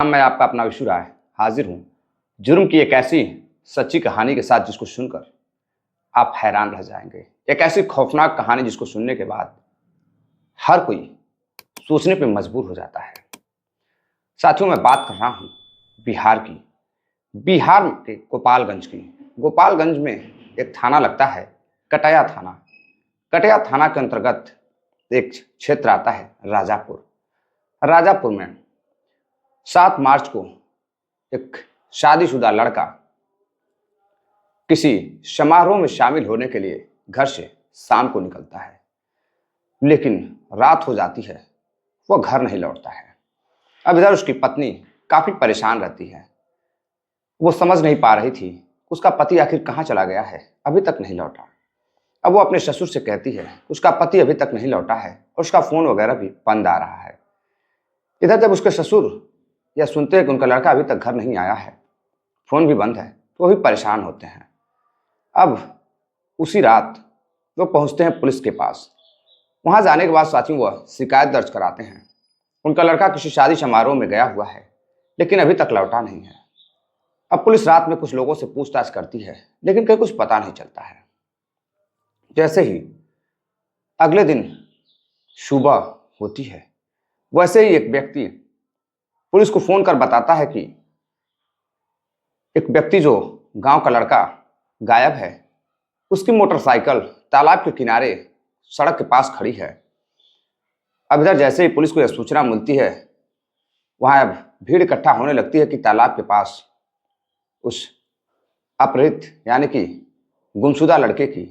मैं आपका अपना विशु राय हाजिर हूँ जुर्म की एक ऐसी सच्ची कहानी के साथ जिसको सुनकर आप हैरान रह जाएंगे। एक ऐसी खौफनाक कहानी जिसको सुनने के बाद हर कोई सोचने पे मजबूर हो जाता है। साथियों, मैं बात कर रहा हूँ बिहार की। बिहार के गोपालगंज की। गोपालगंज में एक थाना लगता है, कटैया थाना। कटैया थाना के अंतर्गत एक क्षेत्र आता है राजापुर। राजापुर में 7 मार्च को एक शादीशुदा लड़का किसी समारोह में शामिल होने के लिए घर से शाम को निकलता है, लेकिन रात हो जाती है, वह घर नहीं लौटता है। अब इधर उसकी पत्नी काफी परेशान रहती है। वो समझ नहीं पा रही थी उसका पति आखिर कहाँ चला गया है, अभी तक नहीं लौटा। अब वो अपने ससुर से कहती है उसका पति अभी तक नहीं लौटा है और उसका फोन वगैरह भी बंद आ रहा है। इधर जब उसके ससुर यह सुनते हैं कि उनका लड़का अभी तक घर नहीं आया है, फोन भी बंद है, तो वो भी परेशान होते हैं। अब उसी रात वो पहुंचते हैं पुलिस के पास। वहां जाने के बाद साथियों वह शिकायत दर्ज कराते हैं। उनका लड़का किसी शादी समारोह में गया हुआ है, लेकिन अभी तक लौटा नहीं है। अब पुलिस रात में कुछ लोगों से पूछताछ करती है, लेकिन कहीं कुछ पता नहीं चलता है। जैसे ही अगले दिन सुबह होती है, वैसे ही एक व्यक्ति पुलिस को फोन कर बताता है कि एक व्यक्ति जो गांव का लड़का गायब है, उसकी मोटरसाइकिल तालाब के किनारे सड़क के पास खड़ी है। अब इधर जैसे ही पुलिस को यह सूचना मिलती है, वहां अब भीड़ इकट्ठा होने लगती है कि तालाब के पास उस अपहृत यानी कि गुमशुदा लड़के की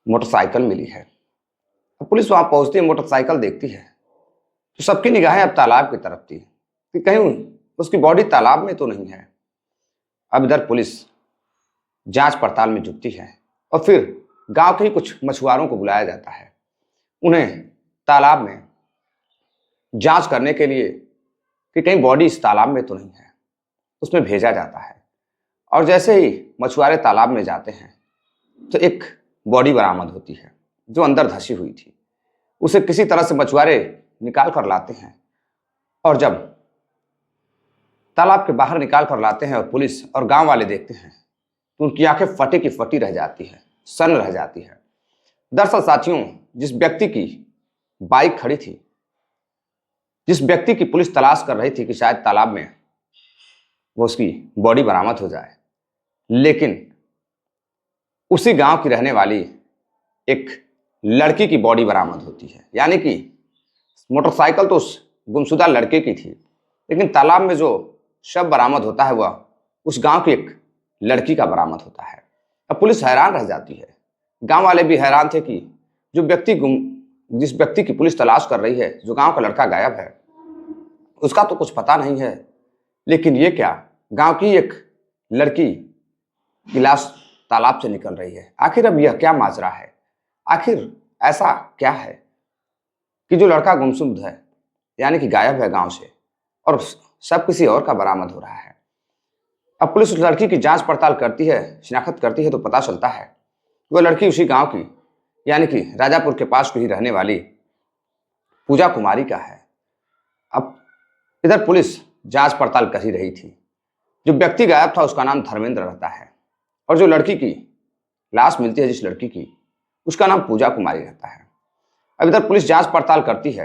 मोटरसाइकिल मिली है। अब पुलिस वहां पहुंचती है, मोटरसाइकिल देखती है तो सबकी निगाहें अब तालाब की तरफ थी कि कहीं उसकी बॉडी तालाब में तो नहीं है। अब इधर पुलिस जांच पड़ताल में जुटती है और फिर गांव के ही कुछ मछुआरों को बुलाया जाता है। उन्हें तालाब में जांच करने के लिए कि कहीं बॉडी इस तालाब में तो नहीं है, उसमें भेजा जाता है। और जैसे ही मछुआरे तालाब में जाते हैं तो एक बॉडी बरामद होती है जो अंदर धंसी हुई थी। उसे किसी तरह से मछुआरे निकाल कर लाते हैं और जब तालाब के बाहर निकाल कर लाते हैं और पुलिस और गांव वाले देखते हैं तो उनकी आंखें फटी की फटी रह जाती है, सन्न रह जाती है। दरअसल साथियों, जिस व्यक्ति की बाइक खड़ी थी, जिस व्यक्ति की पुलिस तलाश कर रही थी कि शायद तालाब में वो उसकी बॉडी बरामद हो जाए, लेकिन उसी गांव की रहने वाली एक लड़की की बॉडी बरामद होती है। यानी कि मोटरसाइकिल तो उस गुमशुदा लड़के की थी, लेकिन तालाब में जो शव बरामद होता है वह उस गांव की एक लड़की का बरामद होता है। अब पुलिस हैरान रह जाती है, गांव वाले भी हैरान थे कि जिस व्यक्ति की पुलिस तलाश कर रही है, जो गांव का लड़का गायब है, उसका तो कुछ पता नहीं है, लेकिन ये क्या, गांव की एक लड़की की लाश तालाब से निकल रही है। आखिर अब यह क्या माजरा है? आखिर ऐसा क्या है कि जो लड़का गुमसुम है यानी कि गायब है गांव से, और सब किसी और का बरामद हो रहा है। अब पुलिस उस लड़की की जांच पड़ताल करती है, शिनाख्त करती है, तो पता चलता है वह लड़की उसी गांव की यानी कि राजापुर के पास ही रहने वाली पूजा कुमारी का है। अब इधर पुलिस जांच पड़ताल कर ही रही थी। जो व्यक्ति गायब था उसका नाम धर्मेंद्र रहता है और जो लड़की की लाश मिलती है, जिस लड़की की, उसका नाम पूजा कुमारी रहता है। अब इधर पुलिस जांच पड़ताल करती है,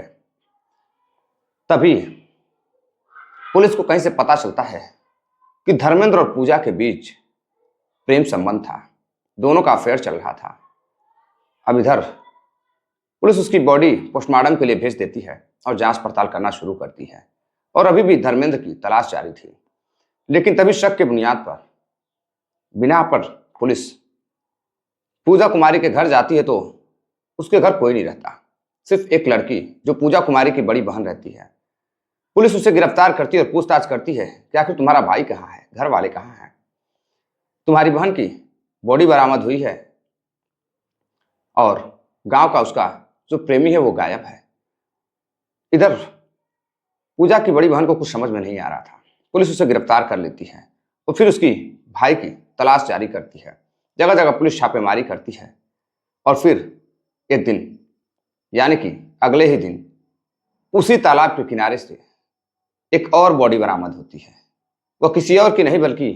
तभी पुलिस को कहीं से पता चलता है कि धर्मेंद्र और पूजा के बीच प्रेम संबंध था, दोनों का अफेयर चल रहा था। अब इधर पुलिस उसकी बॉडी पोस्टमार्टम के लिए भेज देती है और जांच पड़ताल करना शुरू करती है। और अभी भी धर्मेंद्र की तलाश जारी थी, लेकिन तभी शक के बुनियाद पर बिना पर पुलिस पूजा कुमारी के घर जाती है तो उसके घर कोई नहीं रहता, सिर्फ एक लड़की जो पूजा कुमारी की बड़ी बहन रहती है। पुलिस उसे गिरफ्तार करती है और पूछताछ करती है कि आखिर तुम्हारा भाई कहाँ है, घर वाले कहाँ हैं, तुम्हारी बहन की बॉडी बरामद हुई है और गांव का उसका जो प्रेमी है वो गायब है। इधर पूजा की बड़ी बहन को कुछ समझ में नहीं आ रहा था। पुलिस उसे गिरफ्तार कर लेती है और फिर उसकी भाई की तलाश जारी करती है। जगह जगह पुलिस छापेमारी करती है और फिर एक दिन यानी कि अगले ही दिन उसी तालाब के किनारे से एक और बॉडी बरामद होती है। वह किसी और की नहीं बल्कि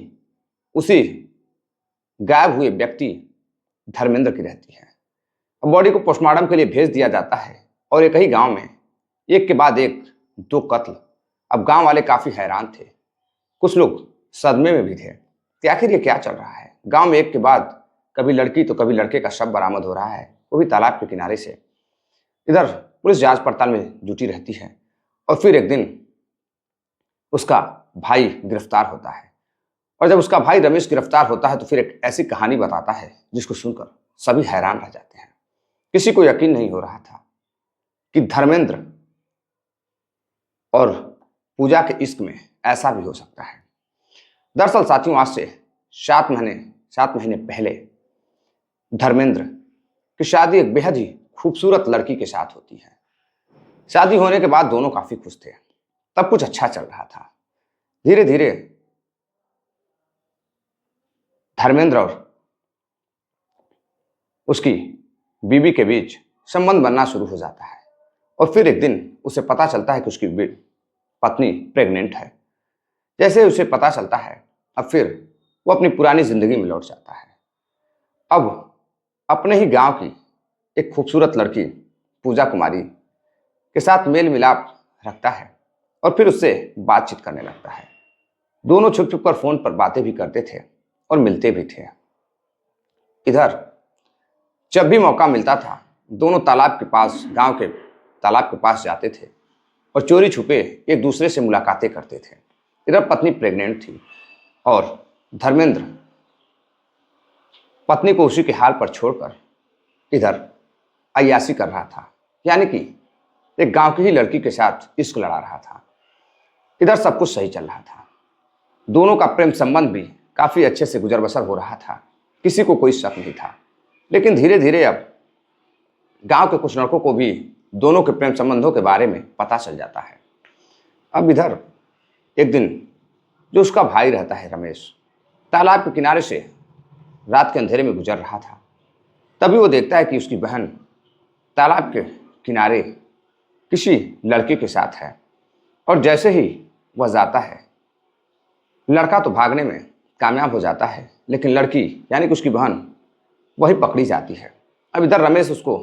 उसी गायब हुए व्यक्ति धर्मेंद्र की रहती है। अब बॉडी को पोस्टमार्टम के लिए भेज दिया जाता है और एक ही गांव में एक के बाद एक दो कत्ल। अब गांव वाले काफी हैरान थे, कुछ लोग सदमे में भी थे कि आखिर ये क्या चल रहा है। गांव में एक के बाद कभी लड़की तो कभी लड़के का शव बरामद हो रहा है, वो भी तालाब के किनारे से। इधर पुलिस जांच पड़ताल में जुटी रहती है और फिर एक दिन उसका भाई गिरफ्तार होता है। और जब उसका भाई रमेश गिरफ्तार होता है तो फिर एक ऐसी कहानी बताता है जिसको सुनकर सभी हैरान रह जाते हैं। किसी को यकीन नहीं हो रहा था कि धर्मेंद्र और पूजा के इश्क में ऐसा भी हो सकता है। दरअसल साथियों, आज से 7 महीने पहले धर्मेंद्र की शादी एक बेहद ही खूबसूरत लड़की के साथ होती है। शादी होने के बाद दोनों काफी खुश थे, तब कुछ अच्छा चल रहा था। धीरे धीरे धर्मेंद्र और उसकी बीवी के बीच संबंध बनना शुरू हो जाता है और फिर एक दिन उसे पता चलता है कि उसकी पत्नी प्रेग्नेंट है। जैसे उसे पता चलता है, अब फिर वो अपनी पुरानी जिंदगी में लौट जाता है। अब अपने ही गांव की एक खूबसूरत लड़की पूजा कुमारी के साथ मेल मिलाप रखता है और फिर उससे बातचीत करने लगता है। दोनों छुप छुप कर फोन पर बातें भी करते थे और मिलते भी थे। इधर जब भी मौका मिलता था दोनों तालाब के पास, गांव के तालाब के पास जाते थे और चोरी छुपे एक दूसरे से मुलाकातें करते थे। इधर पत्नी प्रेग्नेंट थी और धर्मेंद्र पत्नी को उसी के हाल पर छोड़कर इधर अय्याशी कर रहा था, यानी कि एक गांव की ही लड़की के साथ इश्क लड़ा रहा था। इधर सब कुछ सही चल रहा था, दोनों का प्रेम संबंध भी काफी अच्छे से गुजर बसर हो रहा था, किसी को कोई शक नहीं था। लेकिन धीरे धीरे अब गांव के कुछ लड़कों को भी दोनों के प्रेम संबंधों के बारे में पता चल जाता है। अब इधर एक दिन जो उसका भाई रहता है रमेश, तालाब के किनारे से रात के अंधेरे में गुजर रहा था। तभी वो देखता है कि उसकी बहन तालाब के किनारे किसी लड़के के साथ है और जैसे ही वह जाता है, लड़का तो भागने में कामयाब हो जाता है, लेकिन लड़की यानी कि उसकी बहन वही पकड़ी जाती है। अब इधर रमेश उसको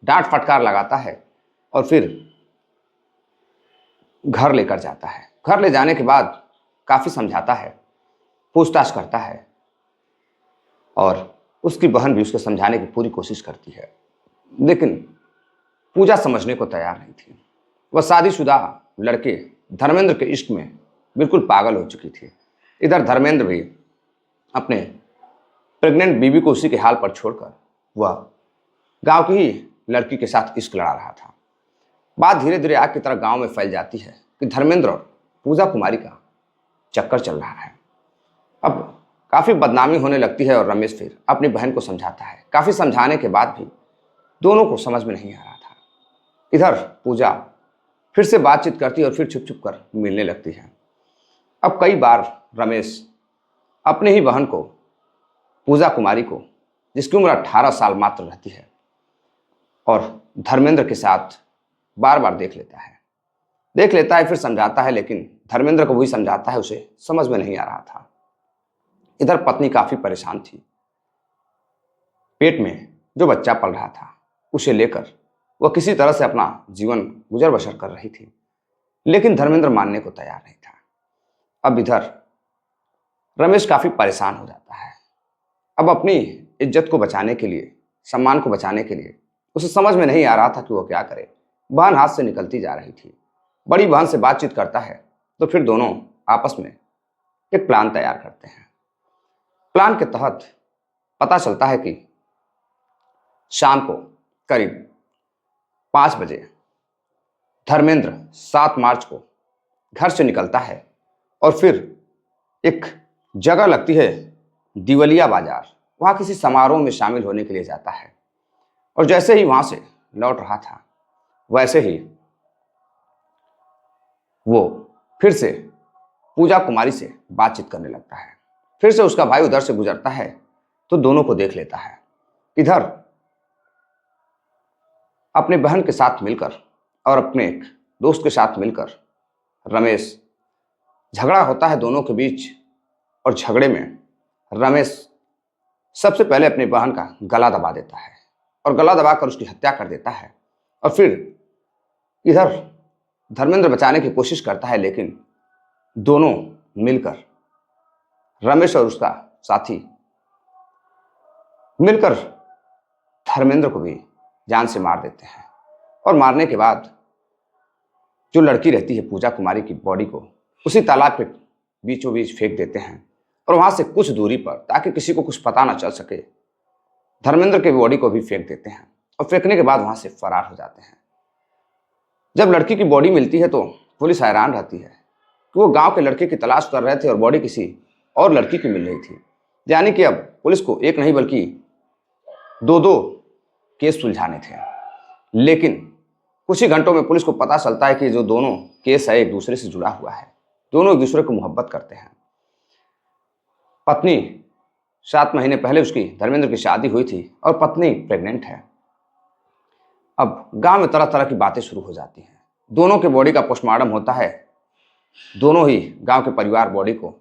डांट फटकार लगाता है और फिर घर लेकर जाता है। घर ले जाने के बाद काफी समझाता है, पूछताछ करता है और उसकी बहन भी उसको समझाने की पूरी कोशिश करती है, लेकिन पूजा समझने को तैयार नहीं थी। वह शादीशुदा लड़के धर्मेंद्र के इश्क में बिल्कुल पागल हो चुकी थी। इधर धर्मेंद्र भी अपने प्रेग्नेंट बीवी को उसी के हाल पर छोड़कर वह गांव की ही लड़की के साथ इश्क लड़ा रहा था। बात धीरे धीरे आग की तरह गांव में फैल जाती है कि धर्मेंद्र और पूजा कुमारी का चक्कर चल रहा है। अब काफी बदनामी होने लगती है और रमेश फिर अपनी बहन को समझाता है। काफी समझाने के बाद भी दोनों को समझ में नहीं आ रहा था। इधर पूजा फिर से बातचीत करती है और फिर छुप छुप कर मिलने लगती है। अब कई बार रमेश अपनी ही बहन को, पूजा कुमारी को, जिसकी उम्र 18 साल मात्र रहती है, और धर्मेंद्र के साथ बार बार देख लेता है, फिर समझाता है, लेकिन धर्मेंद्र को वही समझाता है, उसे समझ में नहीं आ रहा था। इधर पत्नी काफी परेशान थी। पेट में जो बच्चा पल रहा था उसे लेकर वह किसी तरह से अपना जीवन गुजर बसर कर रही थी, लेकिन धर्मेंद्र मानने को तैयार नहीं था। अब इधर रमेश काफी परेशान हो जाता है। अब अपनी इज्जत को बचाने के लिए, सम्मान को बचाने के लिए उसे समझ में नहीं आ रहा था कि वो क्या करे। बहन हाथ से निकलती जा रही थी। बड़ी बहन से बातचीत करता है तो फिर दोनों आपस में एक प्लान तैयार करते हैं। प्लान के तहत पता चलता है कि शाम को करीब 5 बजे धर्मेंद्र 7 मार्च को घर से निकलता है और फिर एक जगह लगती है दिवलिया बाजार, वहां किसी समारोह में शामिल होने के लिए जाता है। और जैसे ही वहां से लौट रहा था वैसे ही वो फिर से पूजा कुमारी से बातचीत करने लगता है। फिर से उसका भाई उधर से गुजरता है तो दोनों को देख लेता है। इधर अपने बहन के साथ मिलकर और अपने एक दोस्त के साथ मिलकर रमेश झगड़ा होता है दोनों के बीच और झगड़े में रमेश सबसे पहले अपनी बहन का गला दबा देता है और गला दबाकर उसकी हत्या कर देता है। और फिर इधर धर्मेंद्र बचाने की कोशिश करता है, लेकिन दोनों मिलकर, रमेश और उसका साथी मिलकर धर्मेंद्र को भी जान से मार देते हैं। और मारने के बाद जो लड़की रहती है पूजा कुमारी की बॉडी को उसी तालाब के बीचों बीच फेंक देते हैं और वहां से कुछ दूरी पर, ताकि किसी को कुछ पता ना चल सके, धर्मेंद्र की बॉडी को भी फेंक देते हैं और फेंकने के बाद वहां से फरार हो जाते हैं। जब लड़की की बॉडी मिलती है तो पुलिस हैरान रहती है कि वो गांव के लड़के की तलाश कर रहे थे और बॉडी किसी और लड़की की मिल रही थी। यानी कि अब पुलिस को एक नहीं बल्कि दो दो केस सुलझाने थे। लेकिन कुछ ही घंटों में पुलिस को पता चलता है कि जो दोनों केस है एक दूसरे से जुड़ा हुआ है, दोनों एक दूसरे को मोहब्बत करते हैं। पत्नी 7 महीने पहले उसकी धर्मेंद्र की शादी हुई थी और पत्नी प्रेग्नेंट है। अब गांव में तरह तरह की बातें शुरू हो जाती हैं। दोनों के बॉडी का पोस्टमार्टम होता है। दोनों ही गांव के परिवार बॉडी को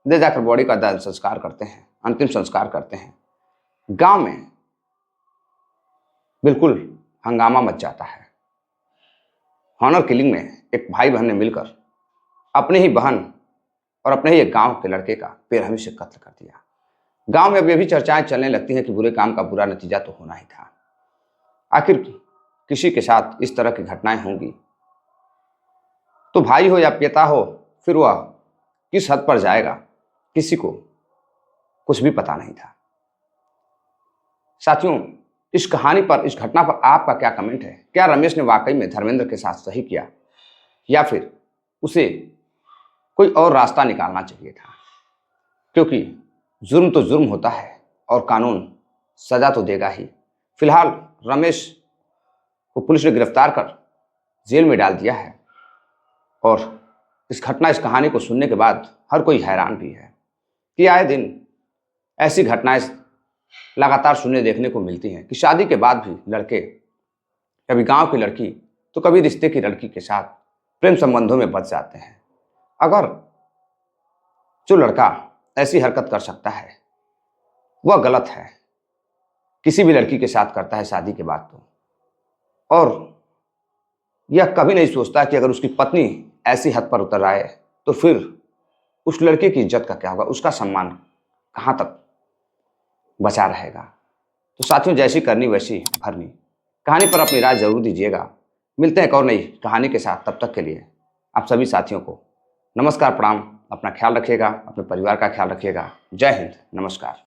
ले जाकर बॉडी का दाह संस्कार करते हैं, अंतिम संस्कार करते हैं। गांव में बिल्कुल हंगामा मच जाता है। हॉनर किलिंग में एक भाई बहन ने मिलकर अपनी ही बहन और अपने ही एक गांव के लड़के का बेरहमी से कत्ल कर दिया। गांव में अब ये भी चर्चाएं चलने लगती हैं कि बुरे काम का बुरा नतीजा तो होना ही था। आखिर किसी के साथ इस तरह की घटनाएं होंगी तो भाई हो या पिता हो, फिर वह किस हद पर जाएगा किसी को कुछ भी पता नहीं था। साथियों, इस कहानी पर, इस घटना पर आपका क्या कमेंट है? क्या रमेश ने वाकई में धर्मेंद्र के साथ सही किया या फिर उसे कोई और रास्ता निकालना चाहिए था? क्योंकि जुर्म तो जुर्म होता है और कानून सजा तो देगा ही। फिलहाल रमेश को पुलिस ने गिरफ्तार कर जेल में डाल दिया है और इस कहानी को सुनने के बाद हर कोई हैरान भी है कि आए दिन ऐसी घटनाएं लगातार सुनने देखने को मिलती हैं कि शादी के बाद भी लड़के, कभी गांव की लड़की तो कभी रिश्ते की लड़की के साथ प्रेम संबंधों में बच जाते हैं। अगर जो लड़का ऐसी हरकत कर सकता है वह गलत है, किसी भी लड़की के साथ करता है शादी के बाद तो, और यह कभी नहीं सोचता कि अगर उसकी पत्नी ऐसी हद पर उतर आए तो फिर उस लड़के की इज्जत का क्या होगा, उसका सम्मान कहाँ तक बचा रहेगा। तो साथियों, जैसी करनी वैसी भरनी। कहानी पर अपनी राय जरूर दीजिएगा। मिलते हैं एक और नई कहानी के साथ। तब तक के लिए आप सभी साथियों को नमस्कार, प्रणाम। अपना ख्याल रखिएगा, अपने परिवार का ख्याल रखिएगा। जय हिंद, नमस्कार।